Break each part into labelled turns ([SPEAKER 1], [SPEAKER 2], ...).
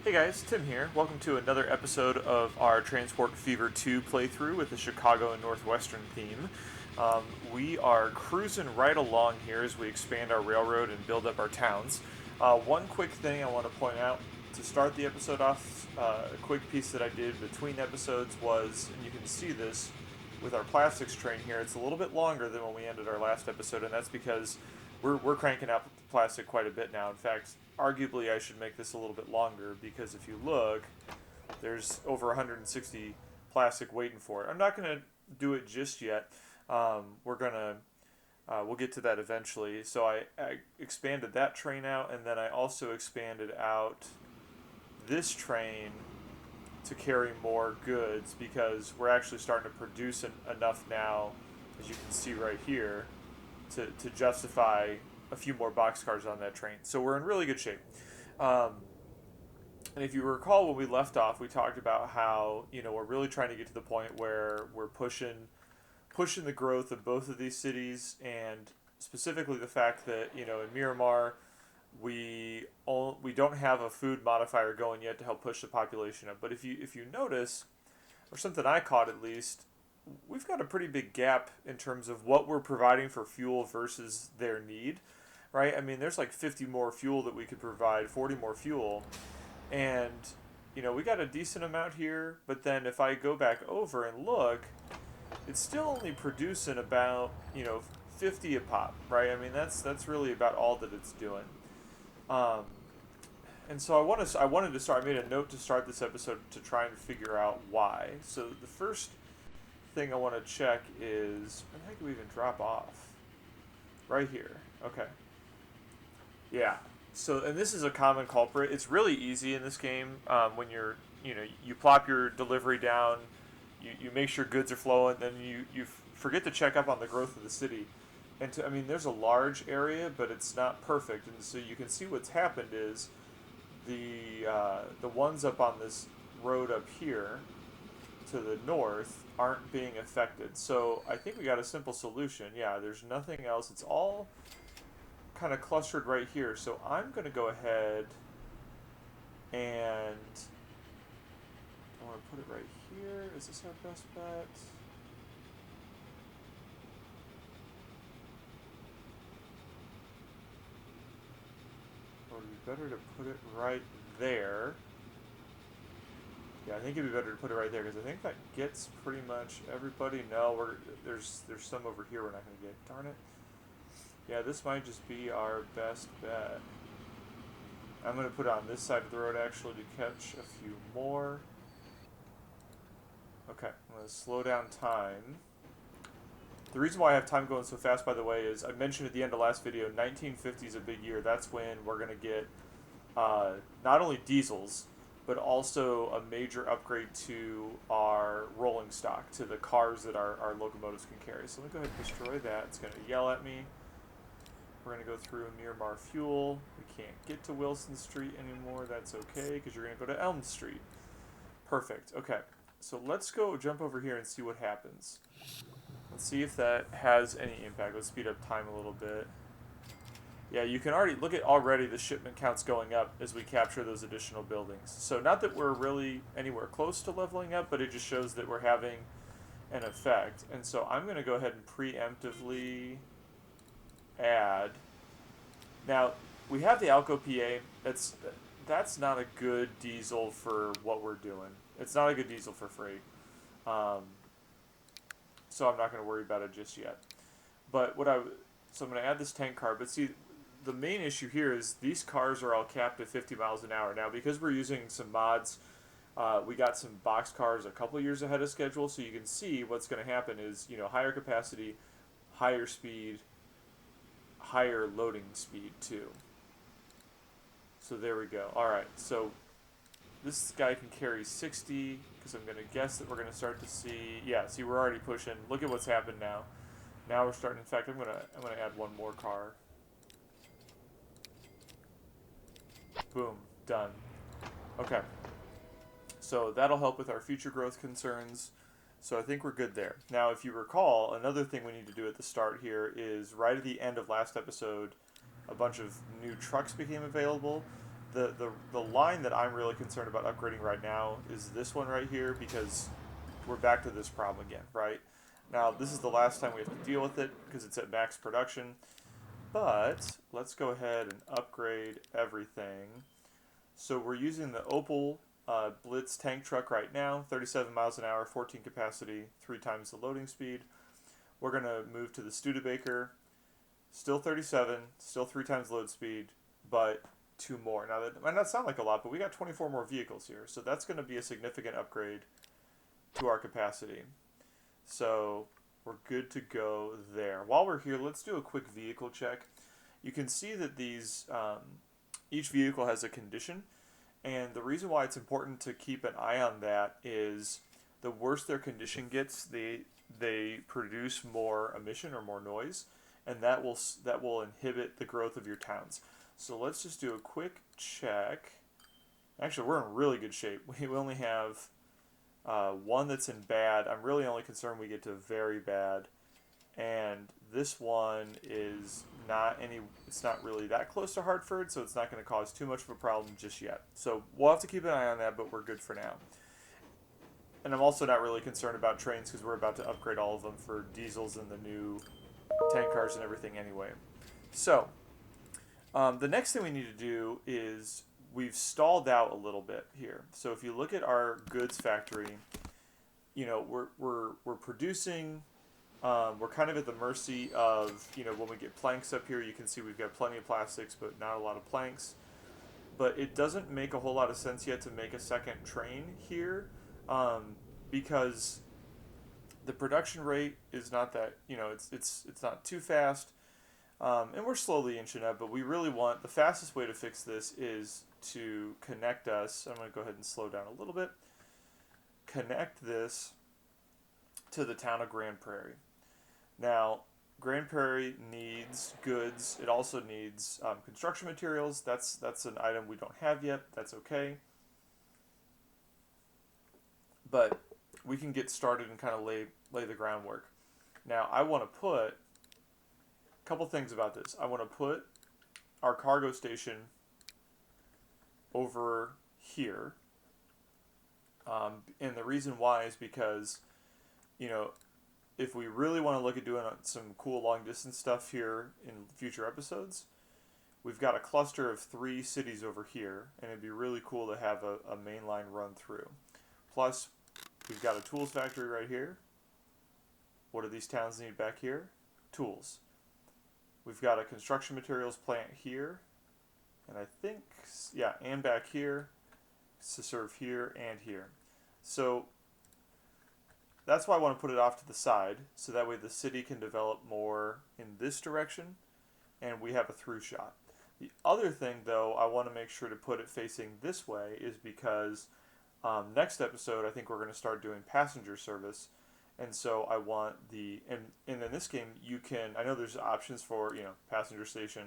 [SPEAKER 1] Hey guys, Tim here. Welcome to another episode of our Transport Fever 2 playthrough with the Chicago and Northwestern theme. We are cruising right along here as we expand our railroad and build up our towns. One quick thing I want to point out to start the episode off, a quick piece that I did between episodes was, and you can see this with our plastics train here, it's a little bit longer than when we ended our last episode, and that's because we're cranking out plastic quite a bit now. In fact, arguably I should make this a little bit longer because if you look, there's over 160 plastic waiting for it. I'm not going to do it just yet. We'll get to that eventually. So I expanded that train out, and then I also expanded out this train to carry more goods because we're actually starting to produce enough now, as you can see right here, to justify a few more boxcars on that train. So we're in really good shape. And if you recall when we left off, we talked about how we're really trying to get to the point where we're pushing the growth of both of these cities, and specifically the fact that in Miramar we don't have a food modifier going yet to help push the population up. But if you notice, or something I caught at least, we've got a pretty big gap in terms of what we're providing for fuel versus their need, right? I mean, there's like 50 more fuel that we could provide, 40 more fuel, and we got a decent amount here. But then if I go back over and look, it's still only producing about 50 a pop, right? I mean, that's really about all that it's doing. Um, and so I wanted to start. I made a note to start this episode to try and figure out why. So the first thing I want to check is where the heck do we even drop off? Right here. Okay. Yeah. So, and this is a common culprit. It's really easy in this game when you plop your delivery down, you make sure goods are flowing, then you forget to check up on the growth of the city. And I mean, there's a large area, but it's not perfect. And so you can see what's happened is the ones up on this road up here to the north aren't being affected. So I think we got a simple solution. Yeah, there's nothing else. It's all kind of clustered right here. So I'm going to go ahead and I want to put it right here. Is this our best bet? Or would it be better to put it right there? Yeah, I think it'd be better to put it right there because I think that gets pretty much everybody. No, there's some over here we're not going to get. Darn it. Yeah, this might just be our best bet. I'm going to put it on this side of the road actually to catch a few more. Okay, I'm going to slow down time. The reason why I have time going so fast, by the way, is I mentioned at the end of last video, 1950 is a big year. That's when we're going to get not only diesels, but also a major upgrade to our rolling stock, to the cars that our locomotives can carry. So let me go ahead and destroy that. It's going to yell at me. We're going to go through Miramar Fuel. We can't get to Wilson Street anymore. That's okay, because you're going to go to Elm Street. Perfect. Okay. So let's go jump over here and see what happens. Let's see if that has any impact. Let's speed up time a little bit. Yeah, you can already look at the shipment counts going up as we capture those additional buildings. So not that we're really anywhere close to leveling up, but it just shows that we're having an effect. And so I'm going to go ahead and preemptively add. Now, we have the Alco PA. That's not a good diesel for what we're doing. It's not a good diesel for freight. So I'm not going to worry about it just yet. But so I'm going to add this tank car. But see, the main issue here is these cars are all capped at 50 miles an hour. Now, because we're using some mods, we got some box cars a couple years ahead of schedule. So you can see what's going to happen is, higher capacity, higher speed, higher loading speed too. So there we go. All right, so this guy can carry 60 because I'm going to guess that we're going to start to see. Yeah, see, we're already pushing. Look at what's happened now. Now we're starting. In fact, I'm gonna add one more car. Boom, done. Okay, so that'll help with our future growth concerns. So I think we're good there. Now, if you recall, another thing we need to do at the start here is right at the end of last episode, a bunch of new trucks became available. the line that I'm really concerned about upgrading right now is this one right here, because we're back to this problem again, right? Now, this is the last time we have to deal with it because it's at max production, but let's go ahead and upgrade everything. So we're using the Opel Blitz tank truck right now, 37 miles an hour, 14 capacity, 3 times the loading speed. We're going to move to the Studebaker, still 37, still 3 times load speed, but 2 more. Now, that might not sound like a lot, but we got 24 more vehicles here, so that's going to be a significant upgrade to our capacity. So we're good to go there. While we're here, let's do a quick vehicle check. You can see that these each vehicle has a condition, and the reason why it's important to keep an eye on that is the worse their condition gets, they produce more emission or more noise, and that will inhibit the growth of your towns. So let's just do a quick check. Actually, we're in really good shape. We only have one that's in bad. I'm really only concerned we get to very bad. And this one is it's not really that close to Hartford, so it's not going to cause too much of a problem just yet. So we'll have to keep an eye on that, but we're good for now. And I'm also not really concerned about trains because we're about to upgrade all of them for diesels and the new tank cars and everything anyway. So the next thing we need to do is we've stalled out a little bit here. So if you look at our goods factory, you know, we're producing. We're kind of at the mercy of, you know, when we get planks up here, you can see we've got plenty of plastics, but not a lot of planks. But it doesn't make a whole lot of sense yet to make a second train here, because the production rate is not that, you know, it's not too fast, and we're slowly inching up. But we really want the fastest way to fix this is to connect us. I'm going to go ahead and slow down a little bit. Connect this to the town of Grand Prairie. Now, Grand Prairie needs goods. It also needs construction materials. That's an item we don't have yet. That's okay. But we can get started and kind of lay the groundwork. Now, I want to put a couple things about this. I want to put our cargo station over here. And the reason why is because, you know, if we really want to look at doing some cool long distance stuff here in future episodes, we've got a cluster of 3 cities over here, and it'd be really cool to have a main line run through. Plus, we've got a tools factory right here. What do these towns need back here? Tools. We've got a construction materials plant here, and I think, yeah, and back here to serve here and here. So that's why I want to put it off to the side, so that way the city can develop more in this direction, and we have a through shot. The other thing, though, I want to make sure to put it facing this way is because next episode, I think we're going to start doing passenger service, and so I want and in this game, you can, I know there's options for, you know, passenger station,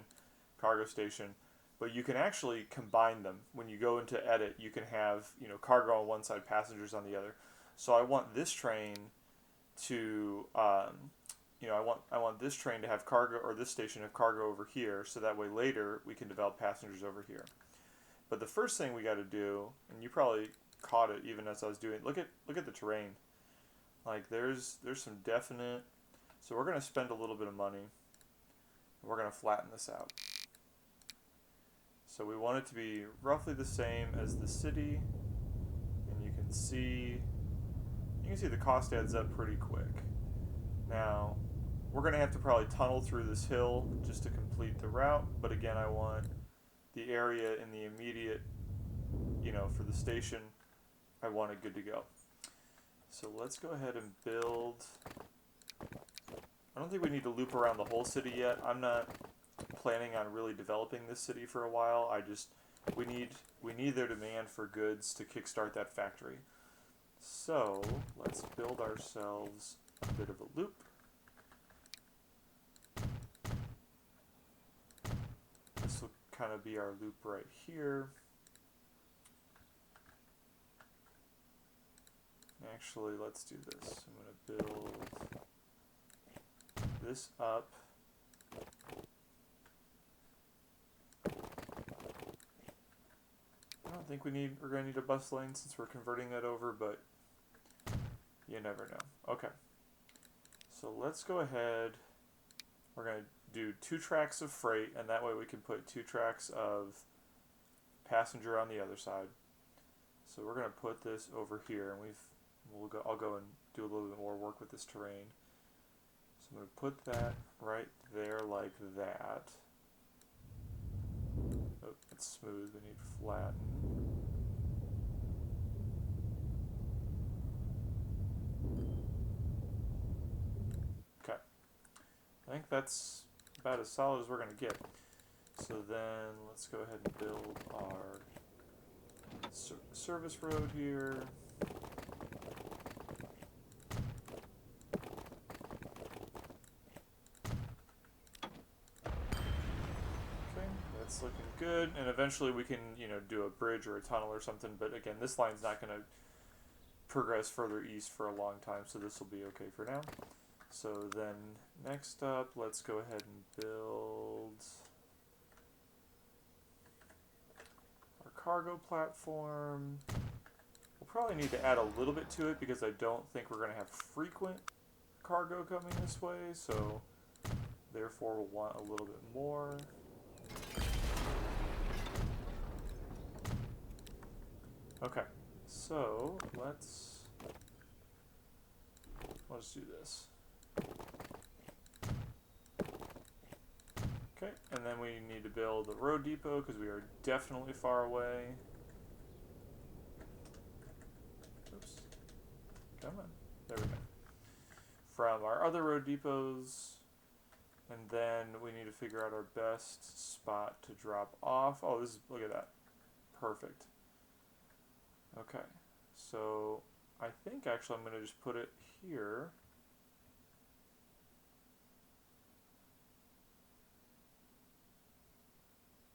[SPEAKER 1] cargo station, but you can actually combine them. When you go into edit, you can have, you know, cargo on one side, passengers on the other. So I want this train to, you know, I want this train to have cargo, or this station have cargo over here, so that way later we can develop passengers over here. But the first thing we got to do, and you probably caught it even as I was doing, look at the terrain. Like there's some definite. So we're gonna spend a little bit of money. And we're gonna flatten this out. So we want it to be roughly the same as the city, and you can see the cost adds up pretty quick. Now, we're going to have to probably tunnel through this hill just to complete the route, but again, I want the area in the immediate, you know, for the station, I want it good to go. So let's go ahead and build. I don't think we need to loop around the whole city yet. I'm not planning on really developing this city for a while. We need their demand for goods to kickstart that factory. So let's build ourselves a bit of a loop. This will kind of be our loop right here. Actually, let's do this. I'm going to build this up. don't think we're going to need a bus lane since we're converting that over, but you never know. Okay. So let's go ahead. We're going to do 2 tracks of freight, and that way we can put 2 tracks of passenger on the other side. So we're going to put this over here, and I'll go and do a little bit more work with this terrain. So I'm going to put that right there like that. Oh, it's smooth. We need flatten. Okay. I think that's about as solid as we're going to get. So then let's go ahead and build our service road here. That's looking good, and eventually we can, do a bridge or a tunnel or something, but again, this line's not going to progress further east for a long time, so this will be okay for now. So then, next up, let's go ahead and build our cargo platform. We'll probably need to add a little bit to it because I don't think we're going to have frequent cargo coming this way, so therefore we'll want a little bit more. Okay, so let's do this. Okay, and then we need to build a road depot because we are definitely far away. Oops. Come on. There we go. From our other road depots. And then we need to figure out our best spot to drop off. Oh, look at that. Perfect. Okay, so I think actually I'm going to just put it here.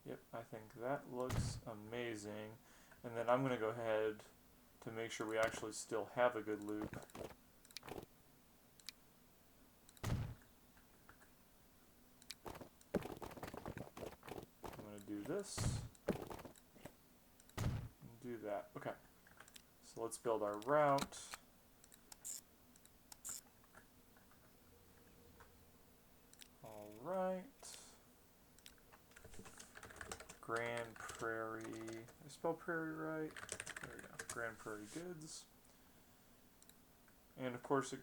[SPEAKER 1] Yep, I think that looks amazing. And then I'm going to go ahead to make sure we actually still have a good loop. I'm going to do this and do that. Okay. So let's build our route. All right. Grand Prairie. Did I spell Prairie right? There we go. Grand Prairie Goods. And of course it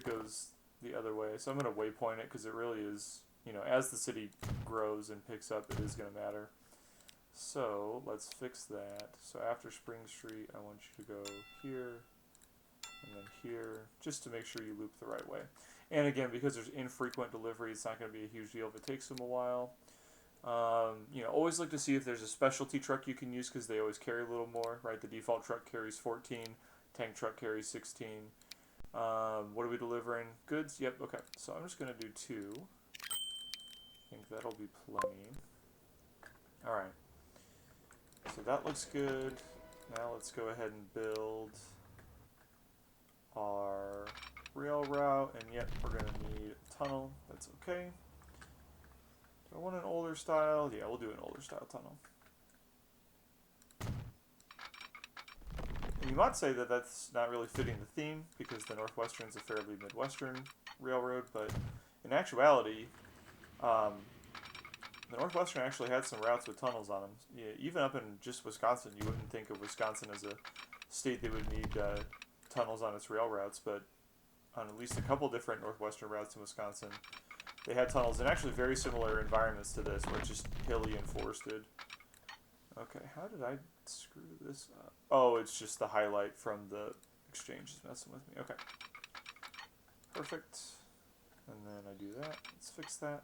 [SPEAKER 1] goes the other way. So I'm going to waypoint it because it really is, as the city grows and picks up, it is going to matter. So let's fix that. So after Spring Street, I want you to go here and then here, just to make sure you loop the right way. And again, because there's infrequent delivery, it's not going to be a huge deal if it takes them a while. Always look to see if there's a specialty truck you can use because they always carry a little more, right? The default truck carries 14, tank truck carries 16. What are we delivering? Goods? Yep, okay. So I'm just going to do 2. I think that'll be plenty. All right. So that looks good. Now let's go ahead and build our rail route, and yet we're going to need a tunnel. That's okay. Do I want an older style? Yeah, we'll do an older style tunnel. And you might say that that's not really fitting the theme because the Northwestern is a fairly Midwestern railroad, but in actuality, the Northwestern actually had some routes with tunnels on them. Yeah, even up in just Wisconsin, you wouldn't think of Wisconsin as a state that would need tunnels on its rail routes, but on at least a couple different Northwestern routes in Wisconsin, they had tunnels in actually very similar environments to this, where it's just hilly and forested. Okay, how did I screw this up? Oh, it's just the highlight from the exchange is messing with me. Okay. Perfect. And then I do that. Let's fix that.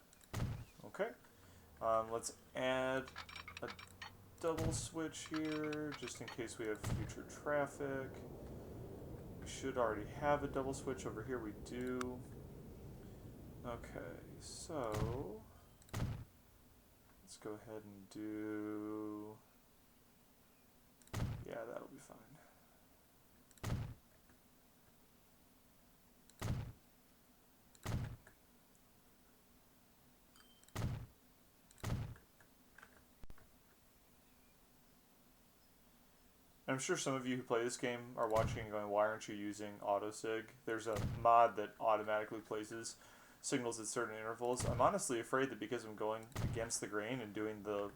[SPEAKER 1] Okay. Let's add a double switch here, just in case we have future traffic. We should already have a double switch over here. We do. Okay, so let's go ahead and do. Yeah, that'll be fine. I'm sure some of you who play this game are watching and going, why aren't you using autosig? There's a mod that automatically places signals at certain intervals. I'm honestly afraid that because I'm going against the grain and doing the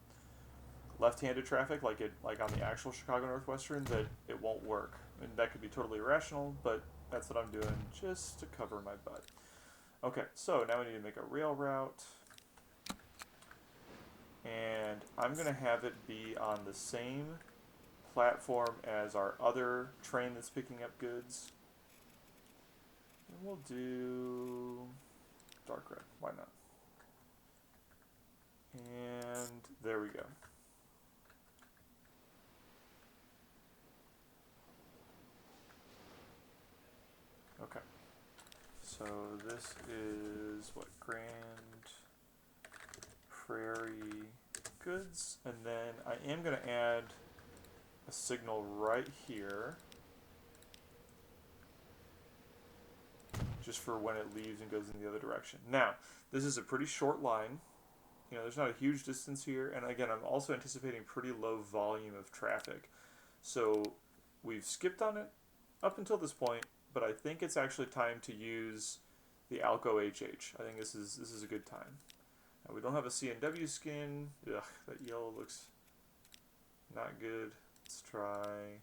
[SPEAKER 1] left-handed traffic like on the actual Chicago Northwestern, that it won't work. And that could be totally irrational, but that's what I'm doing just to cover my butt. Okay, so now we need to make a rail route. And I'm going to have it be on the same platform as our other train that's picking up goods. And we'll do dark red. Why not? And there we go. Okay. So this is what, Grand Prairie goods, and then I am going to add a signal right here just for when it leaves and goes in the other direction. Now, this is a pretty short line. You know, there's not a huge distance here, and again, I'm also anticipating pretty low volume of traffic. So we've skipped on it up until this point, but I think it's actually time to use the Alco HH. I think this is a good time. Now, we don't have a CNW skin. Ugh, that yellow looks not good. Let's try.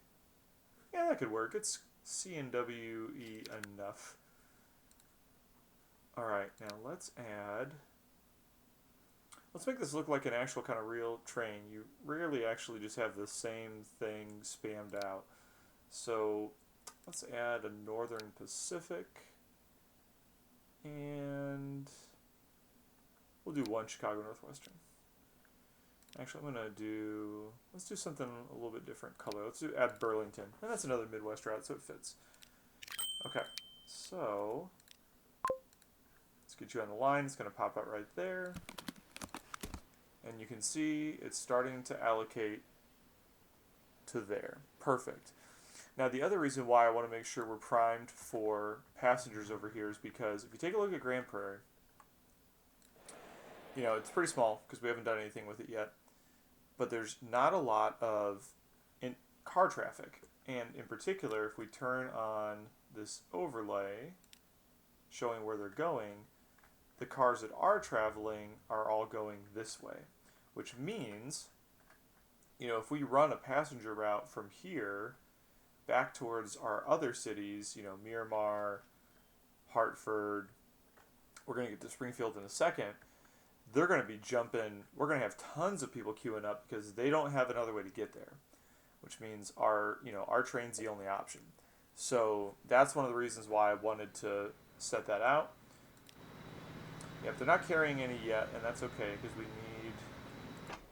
[SPEAKER 1] Yeah, that could work. It's CNW-y enough. Alright, now let's make this look like an actual kind of real train. You rarely actually just have the same thing spammed out. So let's add a Northern Pacific. And we'll do one Chicago Northwestern. Actually, let's do something a little bit different color. Let's add Burlington. And that's another Midwest route, so it fits. Okay, so let's get you on the line. It's going to pop out right there. And you can see it's starting to allocate to there. Perfect. Now, the other reason why I want to make sure we're primed for passengers over here is because if you take a look at Grand Prairie, you know, it's pretty small because we haven't done anything with it yet. But there's not a lot of car traffic. And in particular, if we turn on this overlay showing where they're going, the cars that are traveling are all going this way. Which means, you know, if we run a passenger route from here back towards our other cities, you know, Miramar, Hartford, we're going to get to Springfield in a second, they're going to be jumping. We're going to have tons of people queuing up because they don't have another way to get there, which means our train's the only option. So that's one of the reasons why I wanted to set that out. Yep, they're not carrying any yet, and that's okay because we need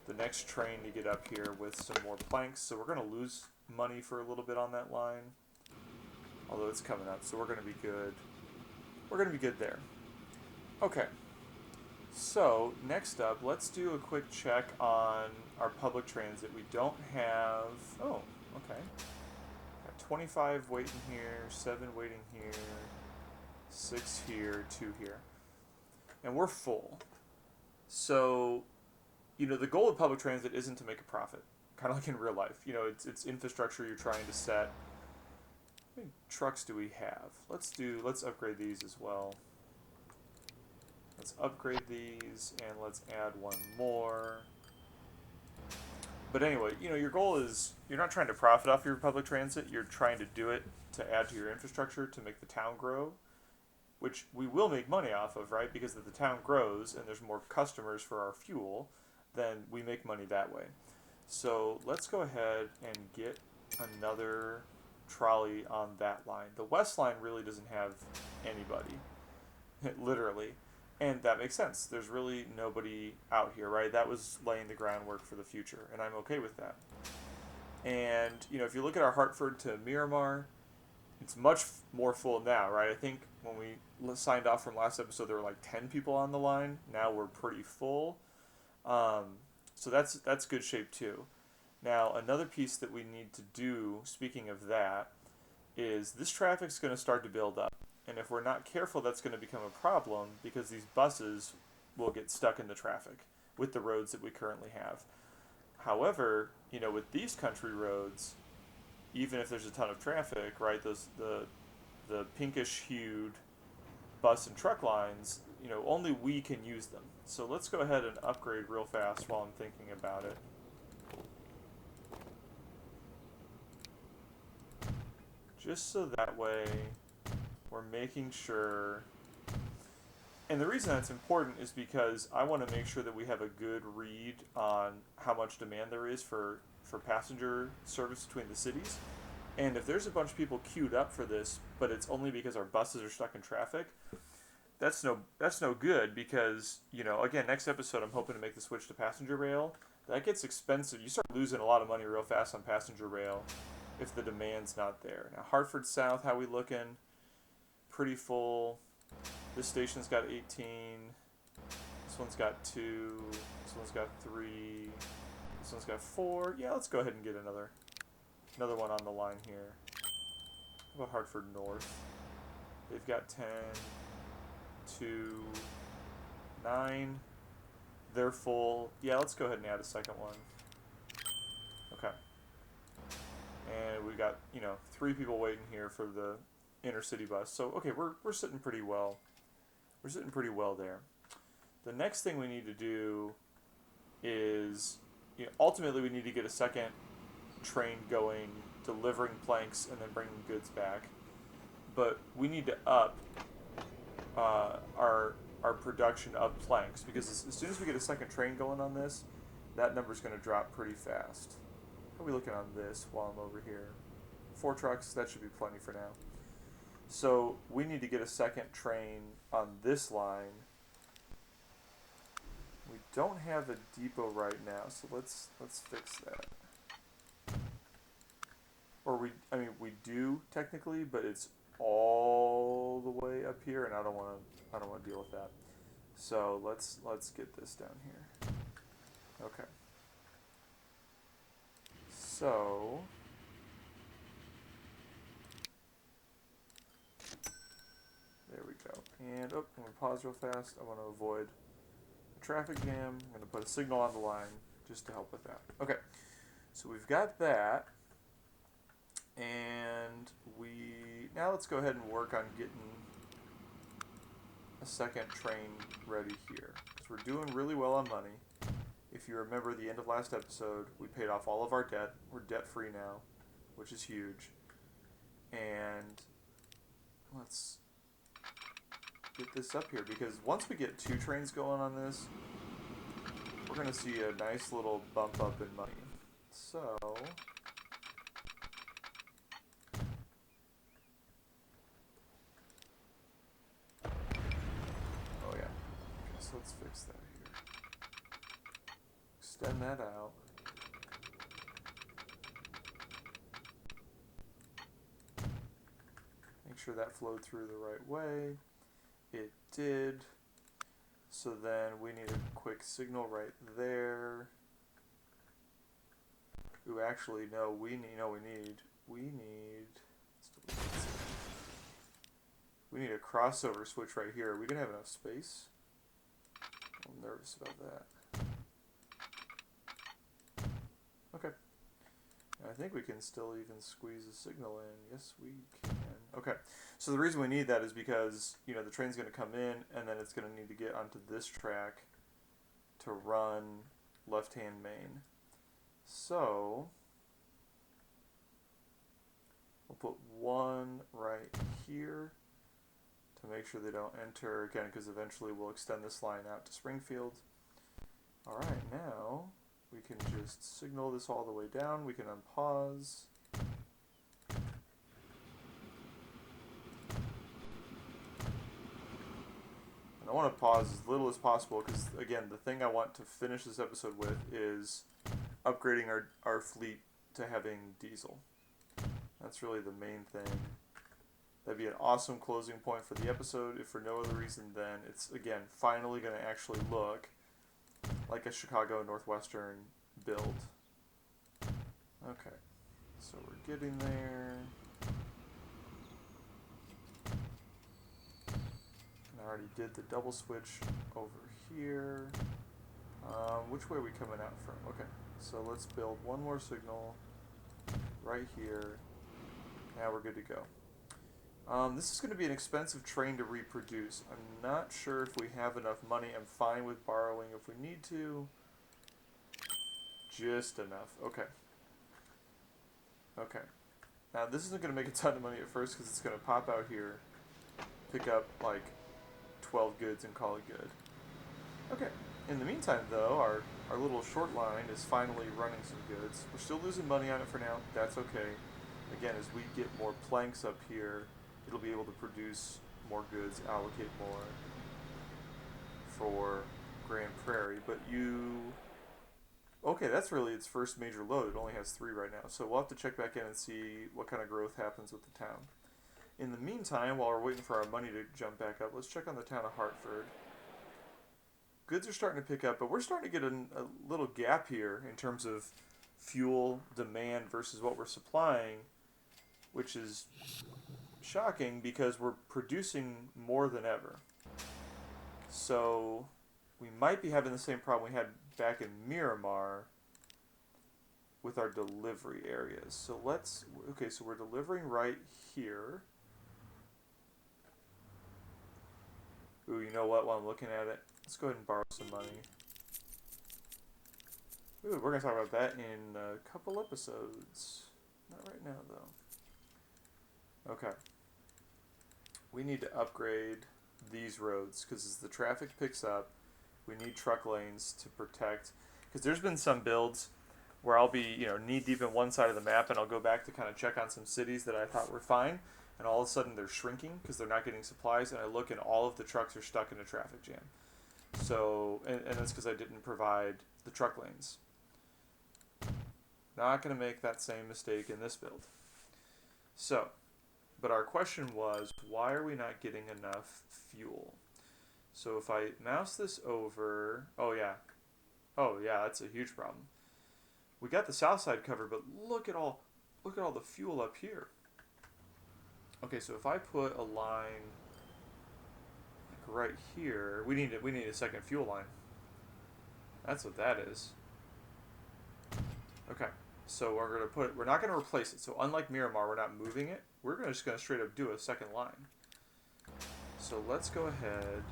[SPEAKER 1] the next train to get up here with some more planks. So we're going to lose money for a little bit on that line, although it's coming up, so we're going to be good. We're going to be good there. Okay. So, next up, let's do a quick check on our public transit. We don't have... Oh, okay. Got 25 waiting here, 7 waiting here, 6 here, 2 here. And we're full. So, you know, the goal of public transit isn't to make a profit. Kind of like in real life. You know, it's infrastructure you're trying to set. How many trucks do we have? Let's upgrade these as well. Let's upgrade these, and let's add one more. But anyway, you know, your goal is, you're not trying to profit off your public transit, you're trying to do it to add to your infrastructure to make the town grow, which we will make money off of, right? Because if the town grows and there's more customers for our fuel, then we make money that way. So let's go ahead and get another trolley on that line. The west line really doesn't have anybody, literally. And that makes sense. There's really nobody out here, right? That was laying the groundwork for the future, and I'm okay with that. And, you know, if you look at our Hartford to Miramar, it's much more full now, right? I think when we signed off from last episode, there were like 10 people on the line. Now we're pretty full. So that's good shape too. Now, another piece that we need to do, speaking of that, is this traffic's going to start to build up. And if we're not careful, that's going to become a problem because these buses will get stuck in the traffic with the roads that we currently have. However, you know, with these country roads, even if there's a ton of traffic, right? The pinkish hued bus and truck lines, only we can use them. So let's go ahead and upgrade real fast while I'm thinking about it. Just so that way we're making sure. And the reason that's important is because I want to make sure that we have a good read on how much demand there is for passenger service between the cities. And if there's a bunch of people queued up for this, but it's only because our buses are stuck in traffic, that's no good because, again, next episode I'm hoping to make the switch to passenger rail. That gets expensive. You start losing a lot of money real fast on passenger rail if the demand's not there. Now, Hartford South, how we looking? Pretty full. This station's got 18. This one's got 2. This one's got 3. This one's got 4. Yeah, let's go ahead and get another one on the line here. How about Hartford North? They've got 10, 2, 9. They're full. Yeah, let's go ahead and add a second one. Okay. And we got, 3 people waiting here for the intercity bus. So, okay, we're sitting pretty well. We're sitting pretty well there. The next thing we need to do is, ultimately we need to get a second train going, delivering planks and then bringing goods back. But we need to up our production of planks because as soon as we get a second train going on this, that number's going to drop pretty fast. How are we looking on this while I'm over here? 4 trucks, that should be plenty for now. So we need to get a second train on this line. We don't have a depot right now, so let's fix that. Or we do technically, but it's all the way up here, and I don't want to deal with that. So let's get this down here. Okay. So there we go. And I'm gonna pause real fast. I want to avoid a traffic jam. I'm gonna put a signal on the line just to help with that. Okay. So we've got that. And now let's go ahead and work on getting a second train ready here. Because we're doing really well on money. If you remember the end of last episode, we paid off all of our debt. We're debt free now, which is huge. And let's get this up here because once we get 2 trains going on this, we're going to see a nice little bump up in money. So so let's fix that here. Extend that out. Make sure that flowed through the right way. It did. So then we need a quick signal right there. Ooh, actually, no, we need a crossover switch right here. Are we gonna have enough space? I'm nervous about that. Okay. I think we can still even squeeze a signal in. Yes, we can. Okay. So the reason we need that is because, the train's going to come in and then it's going to need to get onto this track to run left-hand main. So we'll put one right here to make sure they don't enter again, because eventually we'll extend this line out to Springfield. Alright, now we can just signal this all the way down. We can unpause. And I want to pause as little as possible because, again, the thing I want to finish this episode with is upgrading our fleet to having diesel. That's really the main thing. That'd be an awesome closing point for the episode. If for no other reason, then it's, again, finally going to actually look like a Chicago Northwestern build. Okay, so we're getting there. And I already did the double switch over here. Which way are we coming out from? Okay, so let's build one more signal right here. Now we're good to go. This is going to be an expensive train to reproduce. I'm not sure if we have enough money. I'm fine with borrowing if we need to. Just enough. Okay. Okay. Now this isn't going to make a ton of money at first because it's going to pop out here, pick up like 12 goods and call it good. Okay. In the meantime though, our little short line is finally running some goods. We're still losing money on it for now. That's okay. Again, as we get more planks up here, it'll be able to produce more goods, allocate more for Grand Prairie. But okay, that's really its first major load. It only has 3 right now. So we'll have to check back in and see what kind of growth happens with the town. In the meantime, while we're waiting for our money to jump back up, let's check on the town of Hartford. Goods are starting to pick up, but we're starting to get a little gap here in terms of fuel demand versus what we're supplying, which is shocking because we're producing more than ever. So we might be having the same problem we had back in Miramar with our delivery areas. So so we're delivering right here. Ooh, you know what, while I'm looking at it, let's go ahead and borrow some money. Ooh, we're going to talk about that in a couple episodes. Not right now, though. Okay. We need to upgrade these roads because as the traffic picks up, we need truck lanes to protect. Because there's been some builds where I'll be, knee deep in one side of the map and I'll go back to kind of check on some cities that I thought were fine. And all of a sudden they're shrinking because they're not getting supplies. And I look and all of the trucks are stuck in a traffic jam. So, and that's because I didn't provide the truck lanes. Not going to make that same mistake in this build. So, but our question was, why are we not getting enough fuel? So if I mouse this over, oh yeah, that's a huge problem. We got the south side covered, but look at all the fuel up here. Okay, so if I put a line like right here, we need a second fuel line. That's what that is. Okay, so we're not gonna replace it. So unlike Miramar, we're not moving it. We're just gonna straight up do a second line. So let's go ahead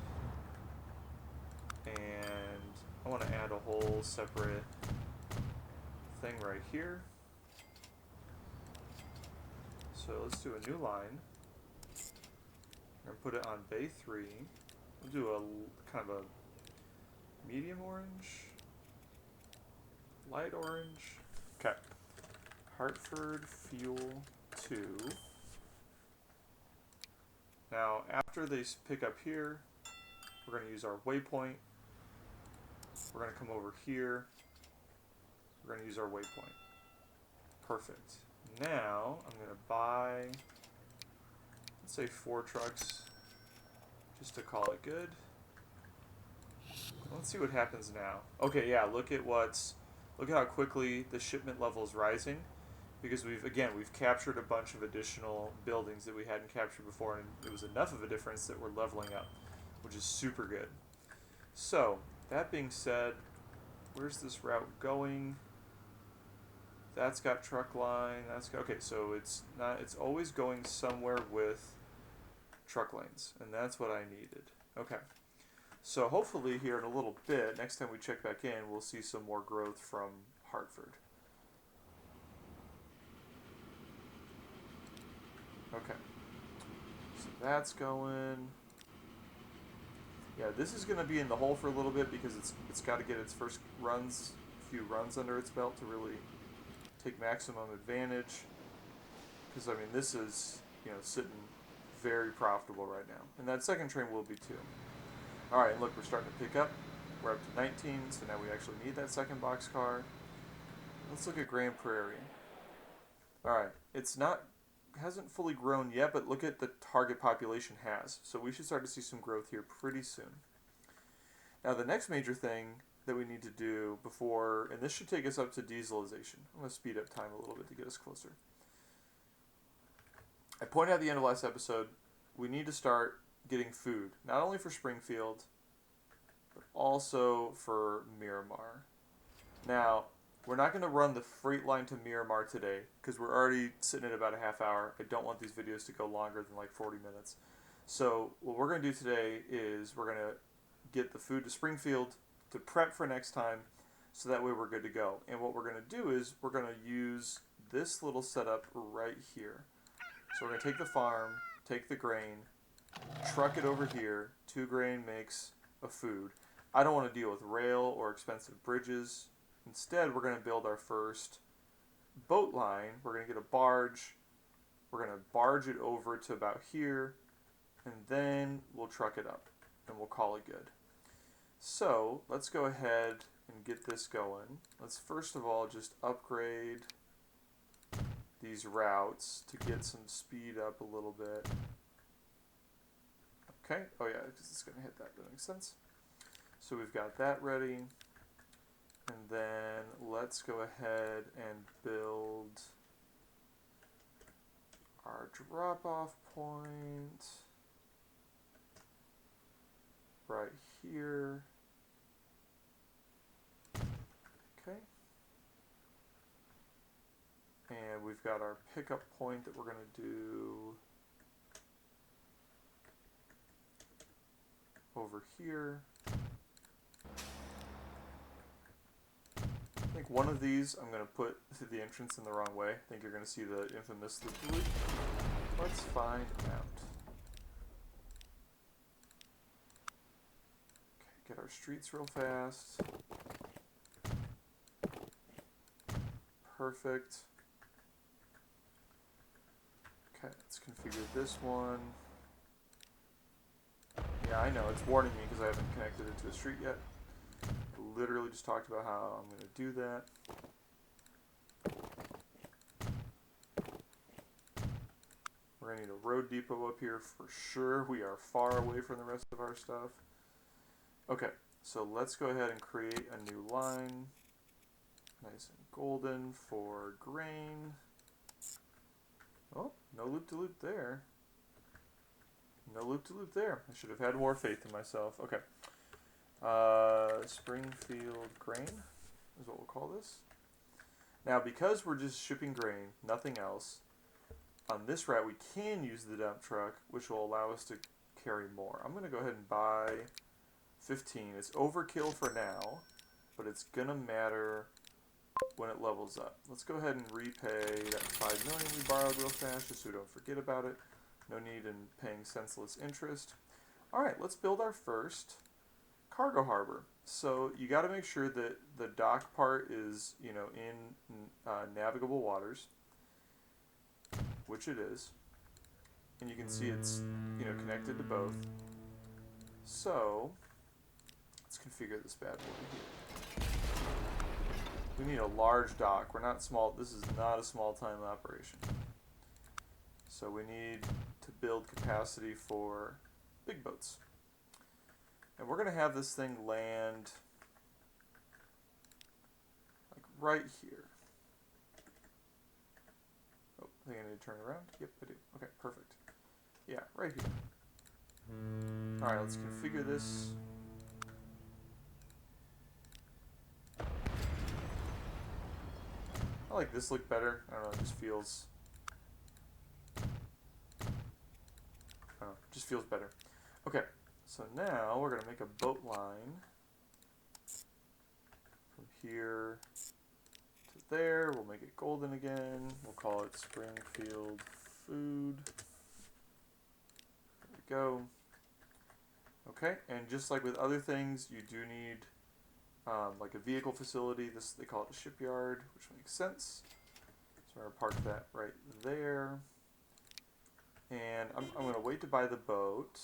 [SPEAKER 1] and I want to add a whole separate thing right here. So let's do a new line. We're gonna put it on bay 3. We'll do a kind of a medium orange, light orange. Okay. Hartford Fuel 2. Now, after they pick up here, we're going to use our waypoint. We're going to come over here. We're going to use our waypoint. Perfect. Now, I'm going to buy, let's say 4 trucks, just to call it good. Let's see what happens now. Okay, yeah, look at how quickly the shipment level is rising. Because we've captured a bunch of additional buildings that we hadn't captured before, and it was enough of a difference that we're leveling up, which is super good. So, that being said, where's this route going? That's got truck line, okay, so it's always going somewhere with truck lanes, and that's what I needed. Okay. So hopefully here in a little bit, next time we check back in, we'll see some more growth from Hartford. Okay, so that's going. Yeah, this is going to be in the hole for a little bit because it's got to get its first few runs under its belt to really take maximum advantage. Because I mean, this is sitting very profitable right now, and that second train will be too. All right, look, we're starting to pick up. We're up to 19, so now we actually need that second boxcar. Let's look at Grand Prairie. All right, hasn't fully grown yet, but look at the target population has. So we should start to see some growth here pretty soon. Now the next major thing that we need to do before, and this should take us up to dieselization. I'm going to speed up time a little bit to get us closer. I pointed out at the end of last episode, we need to start getting food, not only for Springfield, but also for Miramar. Now, We're not going to run the freight line to Miramar today because we're already sitting at about a half hour. I don't want these videos to go longer than like 40 minutes. So what we're going to do today is we're going to get the food to Springfield to prep for next time, so that way we're good to go. And what we're going to do is we're going to use this little setup right here. So we're going to take the farm, take the grain, truck it over here. 2 grain makes a food. I don't want to deal with rail or expensive bridges. Instead, we're going to build our first boat line. We're going to get a barge. We're going to barge it over to about here, and then we'll truck it up, and we'll call it good. So let's go ahead and get this going. Let's first of all just upgrade these routes to get some speed up a little bit. Okay, oh yeah, because it's going to hit that. That makes sense. So we've got that ready. And then let's go ahead and build our drop-off point right here. Okay. And we've got our pickup point that we're going to do over here. I think one of these I'm going to put the entrance in the wrong way. I think you're going to see the infamous loop. Let's find out. Okay, get our streets real fast. Perfect. Okay, let's configure this one. Yeah, I know, it's warning me because I haven't connected it to a street yet. Literally just talked about how I'm going to do that. We're going to need a road depot up here for sure. We are far away from the rest of our stuff. Okay, so let's go ahead and create a new line. Nice and golden for grain. Oh, no loop-de-loop there. No loop-de-loop there. I should have had more faith in myself. Okay. Springfield grain is what we'll call this. Now, because we're just shipping grain, nothing else, on this route we can use the dump truck, which will allow us to carry more. I'm going to go ahead and buy 15. It's overkill for now, but it's going to matter when it levels up. Let's go ahead and repay that 5 million we borrowed real fast, just so we don't forget about it. No need in paying senseless interest. All right, let's build our first cargo harbor. So you got to make sure that the dock part is, you know, in navigable waters, which it is, and you can see it's, you know, connected to both. So let's configure this bad boy here. We need a large dock. We're not small. This is not a small-time operation. So we need to build capacity for big boats. And we're going to have this thing land like right here. Oh, I think I need to turn around. Yep, I do. Okay, perfect. Yeah, right here. Alright, let's configure this. I like this look better. I don't know, it just feels... just feels better. Okay, so now we're going to make a boat line from here to there. We'll make it golden again. We'll call it Springfield Food. There we go. Okay, and just like with other things, you do need like a vehicle facility. This, they call it a shipyard, which makes sense. So we're going to park that right there. And I'm going to wait to buy the boat.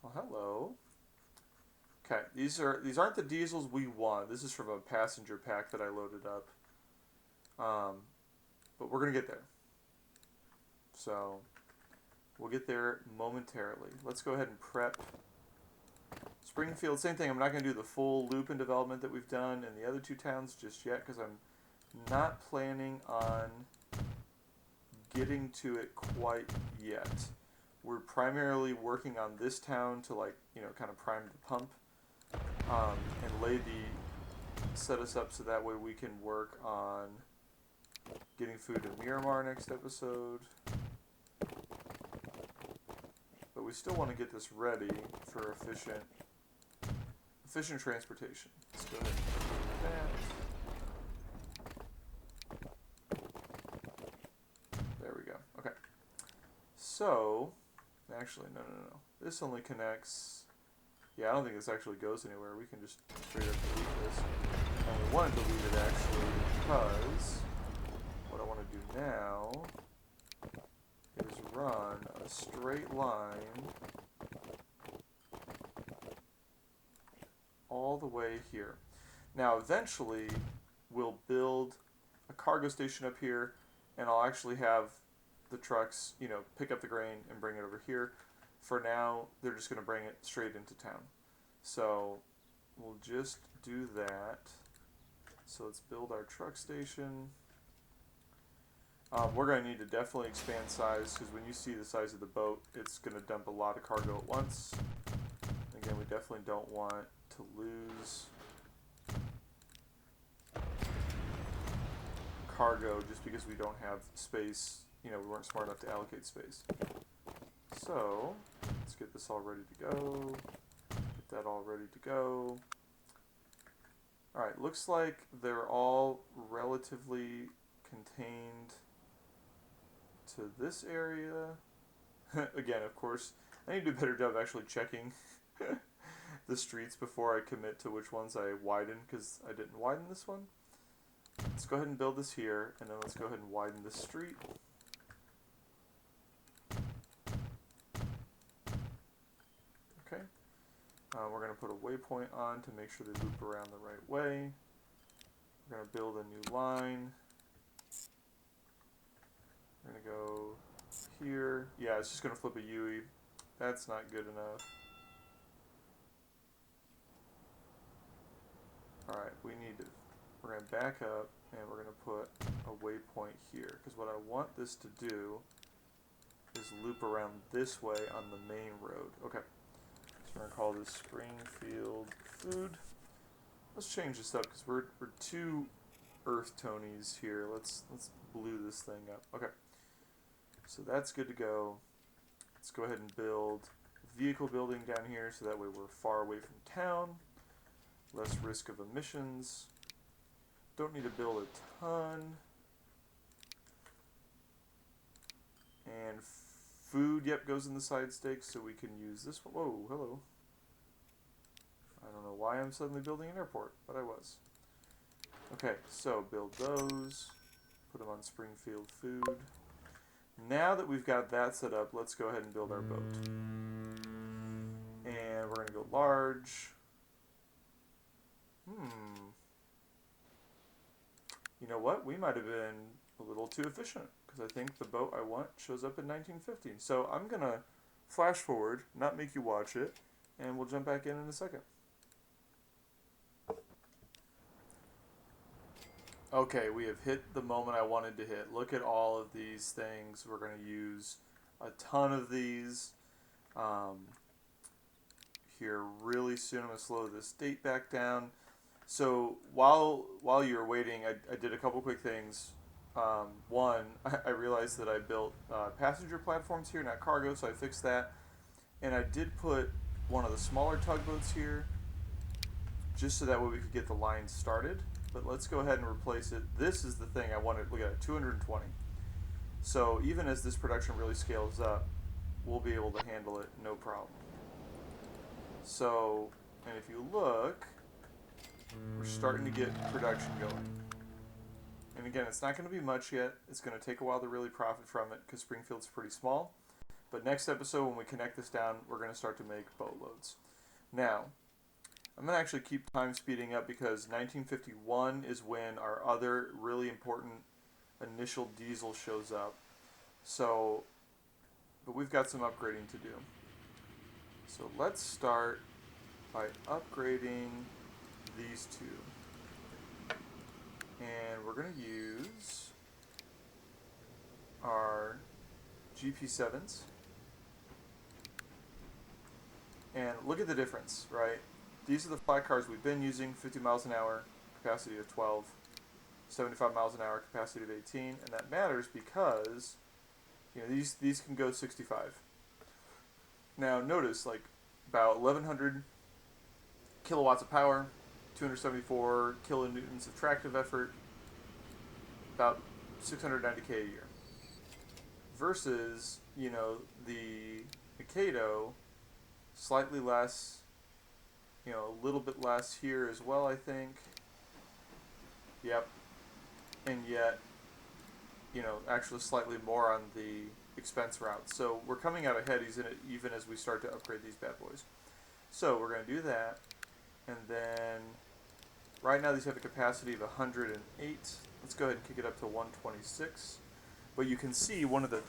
[SPEAKER 1] Oh, hello. Okay, these aren't the diesels we want. This is from a passenger pack that I loaded up. But we're going to get there. So we'll get there momentarily. Let's go ahead and prep Springfield. Same thing. I'm not going to do the full loop in development that we've done in the other 2 towns just yet because I'm not planning on getting to it quite yet. We're primarily working on this town to, like, you know, kind of prime the pump and lay the set us up so that way we can work on getting food in Miramar next episode. But we still want to get this ready for efficient transportation. Let's go ahead and do that. There we go. Okay. So, actually, no. This only connects... Yeah, I don't think this actually goes anywhere. We can just straight up delete this. And we want to delete it actually because what I want to do now is run a straight line all the way here. Now, eventually, we'll build a cargo station up here, and I'll actually have the trucks, you know, pick up the grain and bring it over here. For now, they're just going to bring it straight into town. So, we'll just do that. So, let's build our truck station. We're going to need to definitely expand size, because when you see the size of the boat, it's going to dump a lot of cargo at once. Again, we definitely don't want to lose cargo just because we don't have space. You know, we weren't smart enough to allocate space. So, let's get this all ready to go. Get that all ready to go. Alright, looks like they're all relatively contained to this area. Again, of course, I need to do a better job actually checking the streets before I commit to which ones I widen, because I didn't widen this one. Let's go ahead and build this here, and then let's go ahead and widen this street. Okay. We're going to put a waypoint on to make sure they loop around the right way. We're going to build a new line. We're going to go here. Yeah, it's just going to flip a UE. That's not good enough. Alright, we're going to back up, and we're going to put a waypoint here. Because what I want this to do is loop around this way on the main road. Okay. So we're going to call this Springfield Food. Let's change this up, because we're two earth Tonys here. Let's blue this thing up. Okay. So that's good to go. Let's go ahead and build a vehicle building down here, so that way we're far away from town. Less risk of emissions. Don't need to build a ton. And food, yep, goes in the side stakes, so we can use this one. Whoa, hello. I don't know why I'm suddenly building an airport, but I was. Okay, so build those. Put them on Springfield Food. Now that we've got that set up, let's go ahead and build our boat. And we're going to go large. You know what? We might have been a little too efficient, because I think the boat I want shows up in 1915. So I'm going to flash forward, not make you watch it, and we'll jump back in a second. Okay, we have hit the moment I wanted to hit. Look at all of these things. We're going to use a ton of these here really soon. I'm going to slow this date back down. So while you're waiting, I did a couple quick things. One, I realized that I built passenger platforms here, not cargo, so I fixed that. And I did put one of the smaller tugboats here, just so that way we could get the line started. But let's go ahead and replace it. This is the thing I wanted. Look at it, 220. So even as this production really scales up, we'll be able to handle it no problem. So, and if you look, we're starting to get production going. And again, it's not going to be much yet. It's going to take a while to really profit from it, because Springfield's pretty small. But next episode, when we connect this down, we're going to start to make boatloads. Now, I'm going to actually keep time speeding up, because 1951 is when our other really important initial diesel shows up. So, but we've got some upgrading to do. So let's start by upgrading these two. And we're going to use our GP7s. And look at the difference, right? These are the flat cars we've been using, 50 miles an hour. capacity of 12, 75 miles an hour, capacity of 18, and that matters because these can go 65. Now notice, like, about 1100 kilowatts of power, 274 kilonewtons of tractive effort, about 690k a year. Versus, the Mikado, slightly less, a little bit less here as well, I think. Yep. And yet, actually slightly more on the expense route. So we're coming out ahead even as we start to upgrade these bad boys. So we're going to do that. And then, right now these have a capacity of 108. Let's go ahead and kick it up to 126. But you can see one of the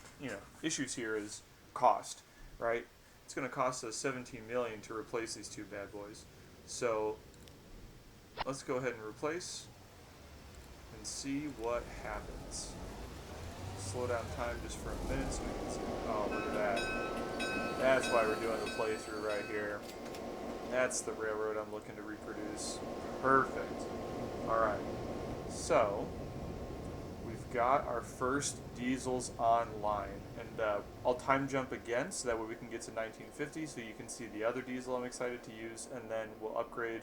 [SPEAKER 1] issues here is cost, right? It's going to cost us $17 million to replace these two bad boys. So let's go ahead and replace and see what happens. Slow down time just for a minute so we can see. Oh, look at that. That's why we're doing the playthrough right here. That's the railroad I'm looking to reproduce. Perfect. Alright. So, we've got our first diesels online. And I'll time jump again so that way we can get to 1950 so you can see the other diesel I'm excited to use. And then we'll upgrade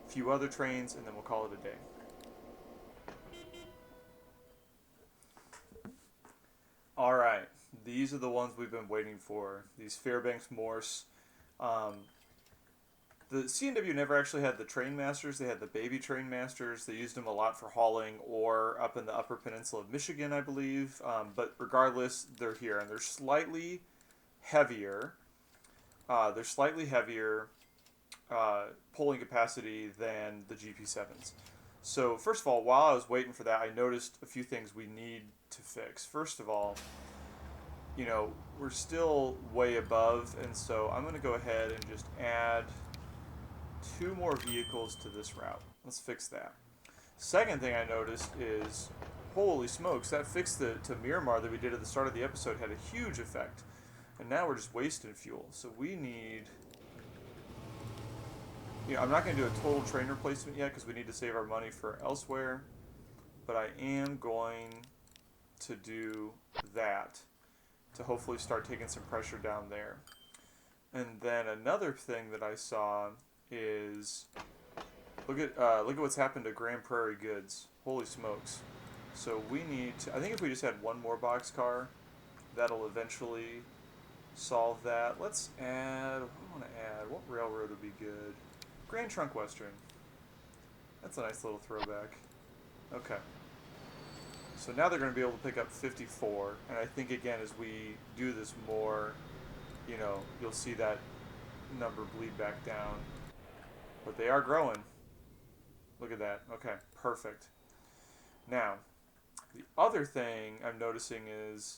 [SPEAKER 1] a few other trains and then we'll call it a day. Alright, these are the ones we've been waiting for. These Fairbanks Morse. The C&W never actually had the train masters. They had the baby train masters. They used them a lot for hauling or up in the Upper Peninsula of Michigan, I believe. But regardless, they're here. And they're slightly heavier. Pulling capacity than the GP7s. So first of all, while I was waiting for that, I noticed a few things we need to fix. First of all, we're still way above, and so I'm going to go ahead and just add 2 more vehicles to this route. Let's fix that. Second thing I noticed is, holy smokes, that fix to Miramar that we did at the start of the episode had a huge effect. And now we're just wasting fuel. So we need... I'm not going to do a total train replacement yet because we need to save our money for elsewhere. But I am going to do that to hopefully start taking some pressure down there. And then another thing that I saw is look at what's happened to Grand Prairie Goods. Holy smokes. So we need to, I think if we just had one more boxcar, that'll eventually solve that. Let's add, what do I want to add? What railroad would be good? Grand Trunk Western. That's a nice little throwback. Okay. So now they're going to be able to pick up 54, and I think again as we do this more, you'll see that number bleed back down. But they are growing. Look at that. Okay, perfect. Now, the other thing I'm noticing is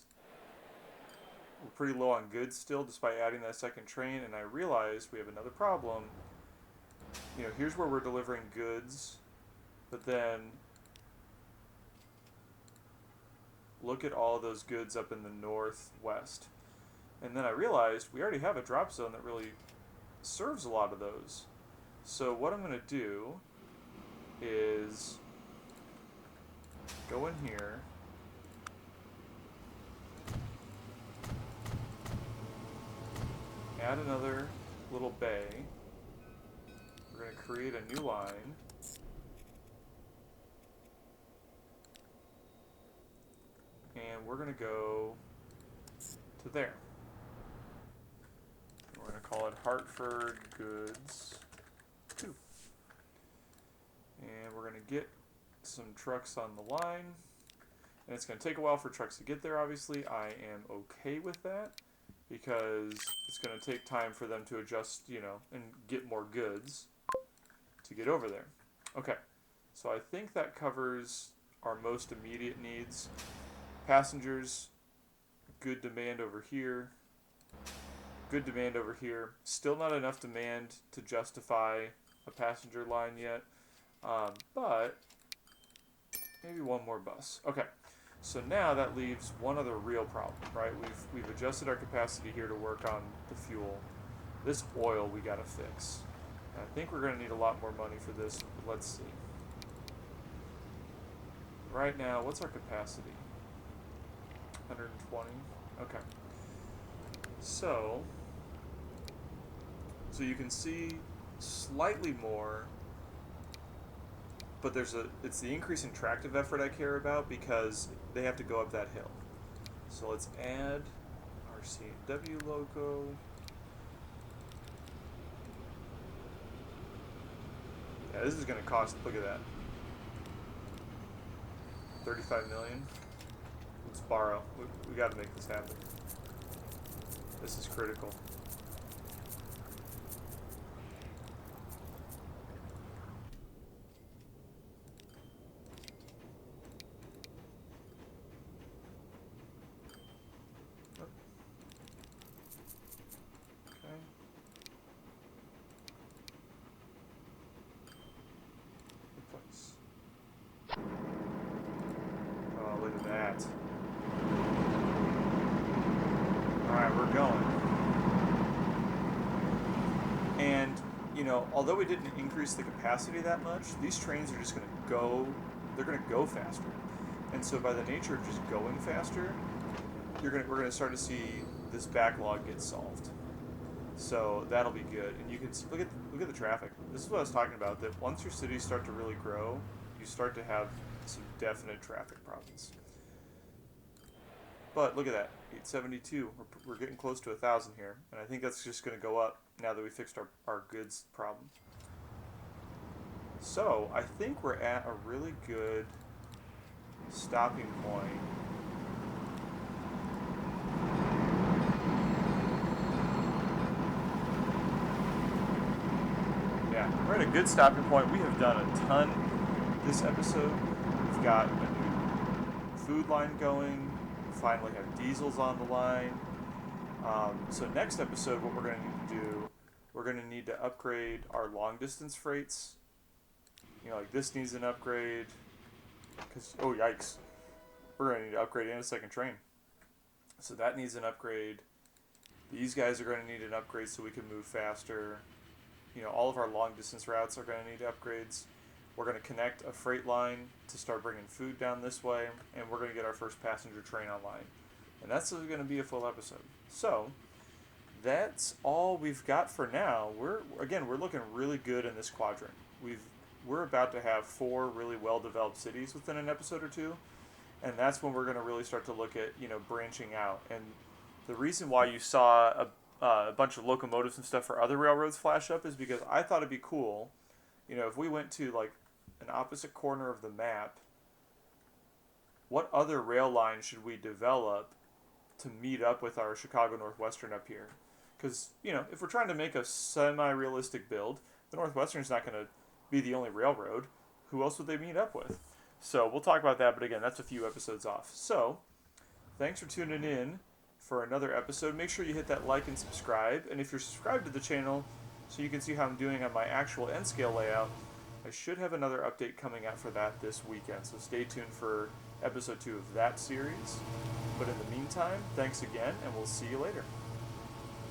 [SPEAKER 1] we're pretty low on goods still despite adding that second train, and I realized we have another problem. Here's where we're delivering goods, but then look at all of those goods up in the northwest. And then I realized we already have a drop zone that really serves a lot of those. So what I'm going to do is go in here, add another little bay. We're going to create a new line. And we're going to go to there. We're going to call it Hartford Goods 2. And we're going to get some trucks on the line. And it's going to take a while for trucks to get there, obviously. I am okay with that because it's going to take time for them to adjust, and get more goods to get over there. Okay, so I think that covers our most immediate needs. Passengers, good demand over here. Good demand over here. Still not enough demand to justify a passenger line yet, but maybe one more bus. Okay, so now that leaves one other real problem, right? We've adjusted our capacity here to work on the fuel. This oil we gotta fix. I think we're gonna need a lot more money for this, but let's see. right now, what's our capacity? 120. Okay. So you can see slightly more, but it's the increase in tractive effort I care about because they have to go up that hill. So let's add our C&W logo. Yeah, this is going to cost, look at that, 35 million. Let's borrow. We got to make this happen. This is critical. Okay. Replace. Oh, look at that. Alright, we're going. And, you know, although we didn't increase the capacity that much, these trains are just going to go, they're going to go faster. And so by the nature of just going faster, we're going to start to see this backlog get solved. So that'll be good. And you can see, look at the traffic. This is what I was talking about, that once your cities start to really grow, you start to have some definite traffic problems. But look at that, 872. We're getting close to 1,000 here, and I think that's just going to go up now that we fixed our goods problem. So I think we're at a really good stopping point. Yeah, we're at a good stopping point. We have done a ton this episode. We've got a new food line going. Finally have diesels on the line. So next episode, what we're going to need to do, we're going to need to upgrade our long distance freights. You know, like this needs an upgrade. Cause oh yikes, we're going to need to upgrade and a second train. So that needs an upgrade. These guys are going to need an upgrade so we can move faster. You know, all of our long distance routes are going to need upgrades. We're going to connect a freight line to start bringing food down this way, and we're going to get our first passenger train online. And that's going to be a full episode. So, that's all we've got for now. We're looking really good in this quadrant. We're about to have 4 really well-developed cities within an episode or two, and that's when we're going to really start to look at, you know, branching out. And the reason why you saw a bunch of locomotives and stuff for other railroads flash up is because I thought it'd be cool, you know, if we went to like an opposite corner of the map, what other rail line should we develop to meet up with our Chicago Northwestern up here? Because, you know, if we're trying to make a semi-realistic build, the Northwestern's not going to be the only railroad. Who else would they meet up with? So we'll talk about that, but again, that's a few episodes off. So, thanks for tuning in for another episode. Make sure you hit that like and subscribe. And if you're subscribed to the channel, so you can see how I'm doing on my actual N scale layout, I should have another update coming out for that this weekend. So stay tuned for episode 2 of that series. But in the meantime, thanks again, and we'll see you later.